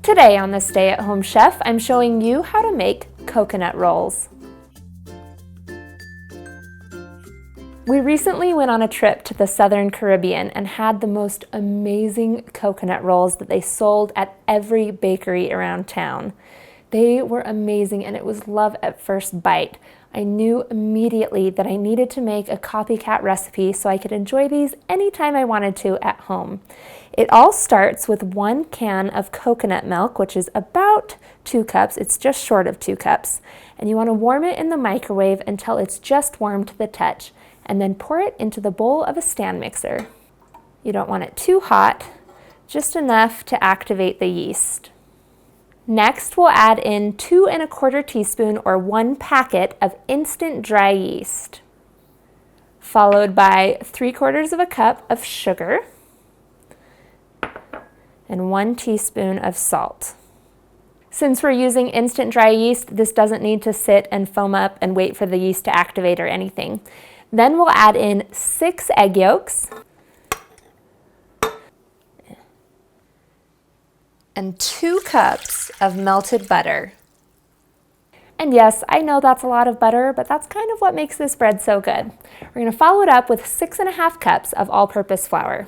Today on the Stay at Home Chef, I'm showing you how to make coconut rolls. We recently went on a trip to the Southern Caribbean and had the most amazing coconut rolls that they sold at every bakery around town. They were amazing and it was love at first bite. I knew immediately that I needed to make a copycat recipe so I could enjoy these anytime I wanted to at home. It all starts with 1 can of coconut milk, which is about 2 cups. It's just short of 2 cups. And you want to warm it in the microwave until it's just warm to the touch, and then pour it into the bowl of a stand mixer. You don't want it too hot, just enough to activate the yeast. Next, we'll add in 2 1/4 teaspoons or 1 packet of instant dry yeast, followed by 3/4 of a cup of sugar and 1 teaspoon of salt. Since we're using instant dry yeast, this doesn't need to sit and foam up and wait for the yeast to activate or anything. Then we'll add in 6 egg yolks and 2 cups of melted butter. And yes, I know that's a lot of butter, but that's kind of what makes this bread so good. We're going to follow it up with 6 1/2 cups of all-purpose flour.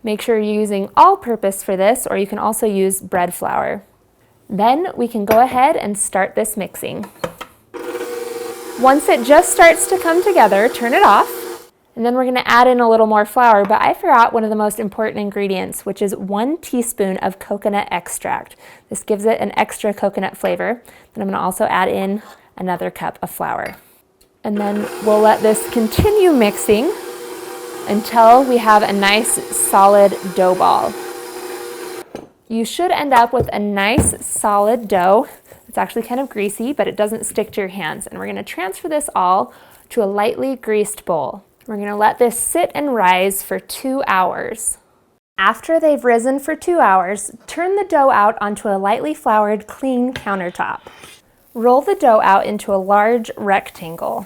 Make sure you're using all-purpose for this, or you can also use bread flour. Then we can go ahead and start this mixing. Once it just starts to come together, turn it off. And then we're going to add in a little more flour, but I forgot one of the most important ingredients, which is 1 teaspoon of coconut extract. This gives it an extra coconut flavor. Then I'm going to also add in another cup of flour. And then we'll let this continue mixing until we have a nice solid dough ball. You should end up with a nice solid dough. It's actually kind of greasy, but it doesn't stick to your hands. And we're going to transfer this all to a lightly greased bowl. We're going to let this sit and rise for 2 hours. After they've risen for 2 hours, turn the dough out onto a lightly floured, clean countertop. Roll the dough out into a large rectangle.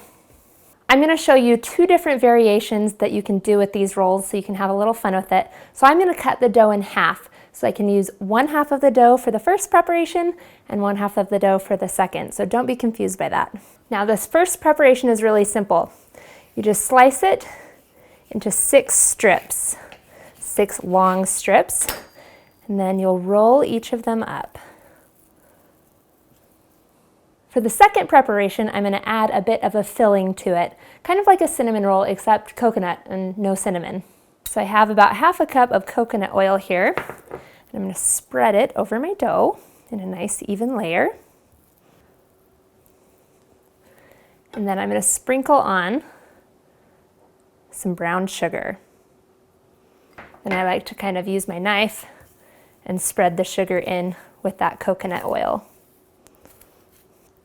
I'm going to show you 2 different variations that you can do with these rolls so you can have a little fun with it. So I'm going to cut the dough in half so I can use 1/2 of the dough for the first preparation and 1/2 of the dough for the second. So don't be confused by that. Now this first preparation is really simple. You just slice it into 6 strips, 6 long strips, and then you'll roll each of them up. For the second preparation, I'm going to add a bit of a filling to it, kind of like a cinnamon roll except coconut and no cinnamon. So I have about 1/2 cup of coconut oil here, and I'm going to spread it over my dough in a nice even layer. And then I'm going to sprinkle on some brown sugar. And I like to kind of use my knife and spread the sugar in with that coconut oil.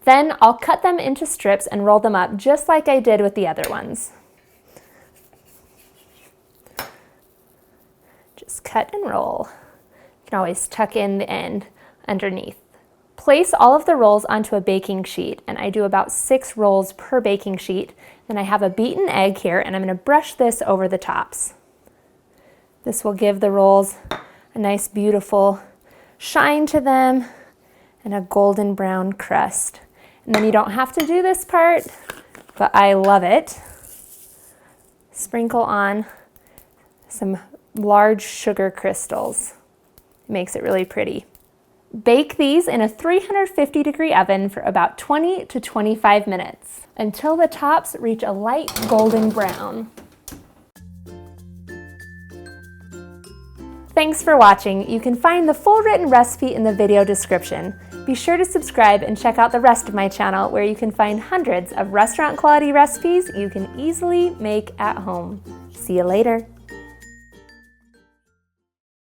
Then I'll cut them into strips and roll them up just like I did with the other ones. Just cut and roll. You can always tuck in the end underneath. Place all of the rolls onto a baking sheet, and I do about 6 rolls per baking sheet. Then I have a beaten egg here, and I'm going to brush this over the tops. This will give the rolls a nice, beautiful shine to them and a golden brown crust. And then you don't have to do this part, but I love it. Sprinkle on some large sugar crystals. It makes it really pretty. Bake these in a 350-degree oven for about 20 to 25 minutes until the tops reach a light golden brown. Thanks for watching. You can find the full written recipe in the video description. Be sure to subscribe and check out the rest of my channel where you can find hundreds of restaurant quality recipes you can easily make at home. See you later.